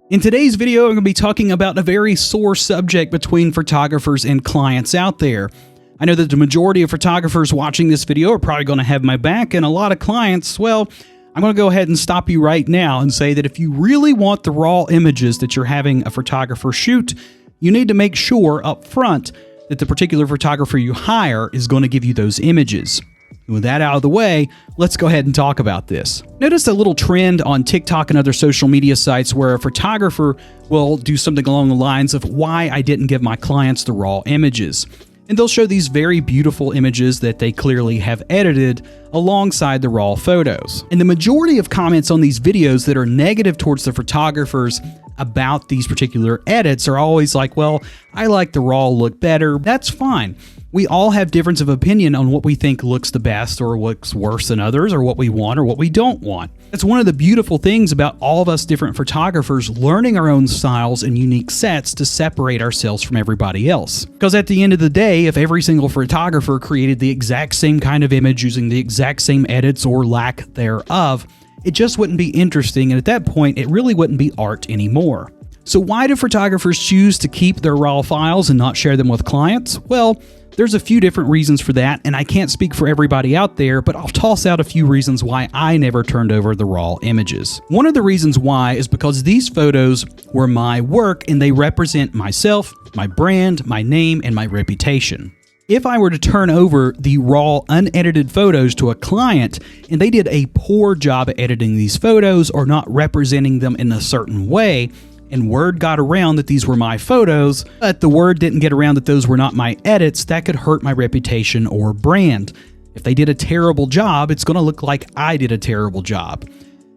In today's video, I'm going to be talking about a very sore subject between photographers and clients out there. I know that the majority of photographers watching this video are probably going to have my back, and a lot of clients, well, I'm going to go ahead and stop you right now and say that if you really want the raw images that you're having a photographer shoot, you need to make sure up front that the particular photographer you hire is going to give you those images. With that out of the way, let's go ahead and talk about this. Notice a little trend on TikTok and other social media sites where a photographer will do something along the lines of why I didn't give my clients the raw images. And they'll show these very beautiful images that they clearly have edited alongside the raw photos. And the majority of comments on these videos that are negative towards the photographers about these particular edits are always like, well, I like the raw look better. That's fine. We all have difference of opinion on what we think looks the best or looks worse than others, or what we want or what we don't want. That's one of the beautiful things about all of us different photographers learning our own styles and unique sets to separate ourselves from everybody else. Because at the end of the day, if every single photographer created the exact same kind of image using the exact same edits or lack thereof, it just wouldn't be interesting, and at that point, it really wouldn't be art anymore. So why do photographers choose to keep their raw files and not share them with clients? Well, there's a few different reasons for that, and I can't speak for everybody out there, but I'll toss out a few reasons why I never turned over the raw images. One of the reasons why is because these photos were my work and they represent myself, my brand, my name, and my reputation. If I were to turn over the raw, unedited photos to a client and they did a poor job at editing these photos or not representing them in a certain way, and word got around that these were my photos, but the word didn't get around that those were not my edits, that could hurt my reputation or brand. If they did a terrible job, it's going to look like I did a terrible job.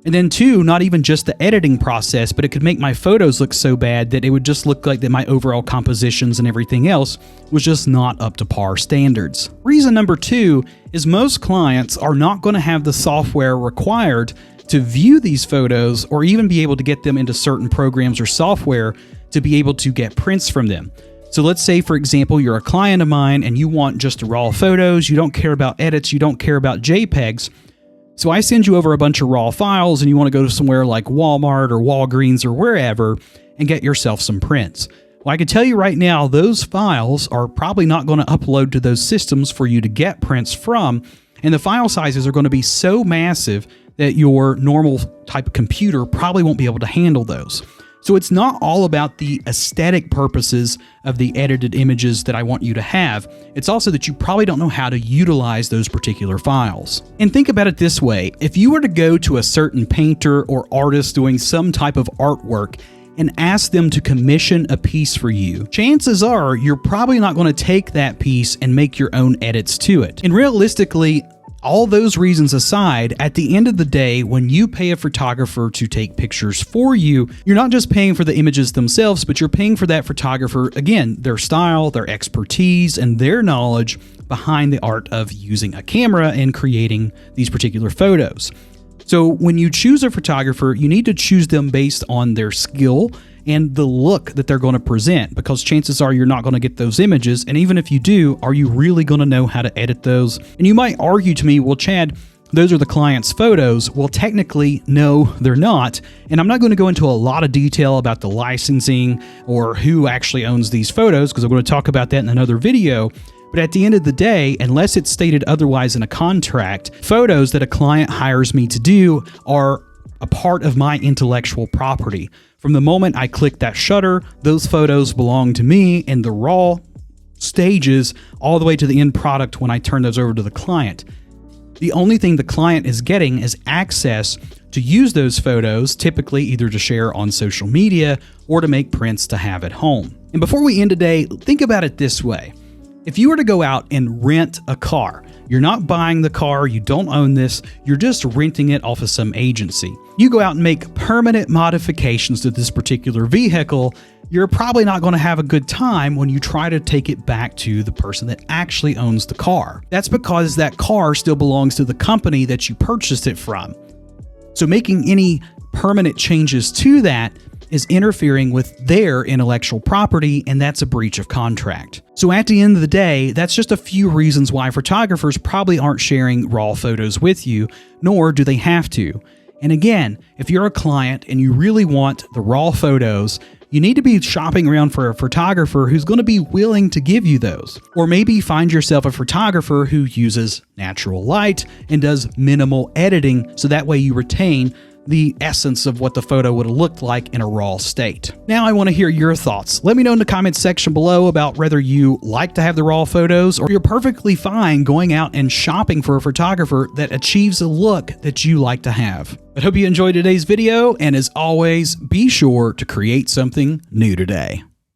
And then two, not even just the editing process, but it could make my photos look so bad that it would just look like that my overall compositions and everything else was just not up to par standards. Reason number two is most clients are not going to have the software required to view these photos or even be able to get them into certain programs or software to be able to get prints from them. So let's say, for example, you're a client of mine and you want just the raw photos, you don't care about edits, you don't care about JPEGs. So I send you over a bunch of raw files and you want to go to somewhere like Walmart or Walgreens or wherever and get yourself some prints. Well, I can tell you right now, those files are probably not going to upload to those systems for you to get prints from, and the file sizes are going to be so massive that your normal type of computer probably won't be able to handle those. So it's not all about the aesthetic purposes of the edited images that I want you to have. It's also that you probably don't know how to utilize those particular files. And think about it this way. If you were to go to a certain painter or artist doing some type of artwork and ask them to commission a piece for you, chances are you're probably not going to take that piece and make your own edits to it. And realistically, all those reasons aside, at the end of the day, when you pay a photographer to take pictures for you, you're not just paying for the images themselves, but you're paying for that photographer, again, their style, their expertise, and their knowledge behind the art of using a camera and creating these particular photos. So when you choose a photographer, you need to choose them based on their skill and the look that they're going to present, because chances are you're not going to get those images. And even if you do, are you really going to know how to edit those? And you might argue to me, well, Chad, those are the client's photos. Well, technically, no, they're not. And I'm not going to go into a lot of detail about the licensing or who actually owns these photos, because I'm going to talk about that in another video. But at the end of the day, unless it's stated otherwise in a contract, photos that a client hires me to do are a part of my intellectual property. From the moment I click that shutter, those photos belong to me, and the raw stages all the way to the end product when I turn those over to the client. The only thing the client is getting is access to use those photos, typically either to share on social media or to make prints to have at home. And before we end today, think about it this way. If you were to go out and rent a car, you're not buying the car, you don't own this, you're just renting it off of some agency. You go out and make permanent modifications to this particular vehicle, you're probably not going to have a good time when you try to take it back to the person that actually owns the car. That's because that car still belongs to the company that you purchased it from. So making any permanent changes to that is interfering with their intellectual property, and that's a breach of contract. So at the end of the day, that's just a few reasons why photographers probably aren't sharing raw photos with you, nor do they have to. And again, if you're a client and you really want the raw photos, you need to be shopping around for a photographer who's going to be willing to give you those. Or maybe find yourself a photographer who uses natural light and does minimal editing, so that way you retain the essence of what the photo would have looked like in a raw state. Now I want to hear your thoughts. Let me know in the comments section below about whether you like to have the raw photos or you're perfectly fine going out and shopping for a photographer that achieves a look that you like to have. I hope you enjoyed today's video, and as always, be sure to create something new today.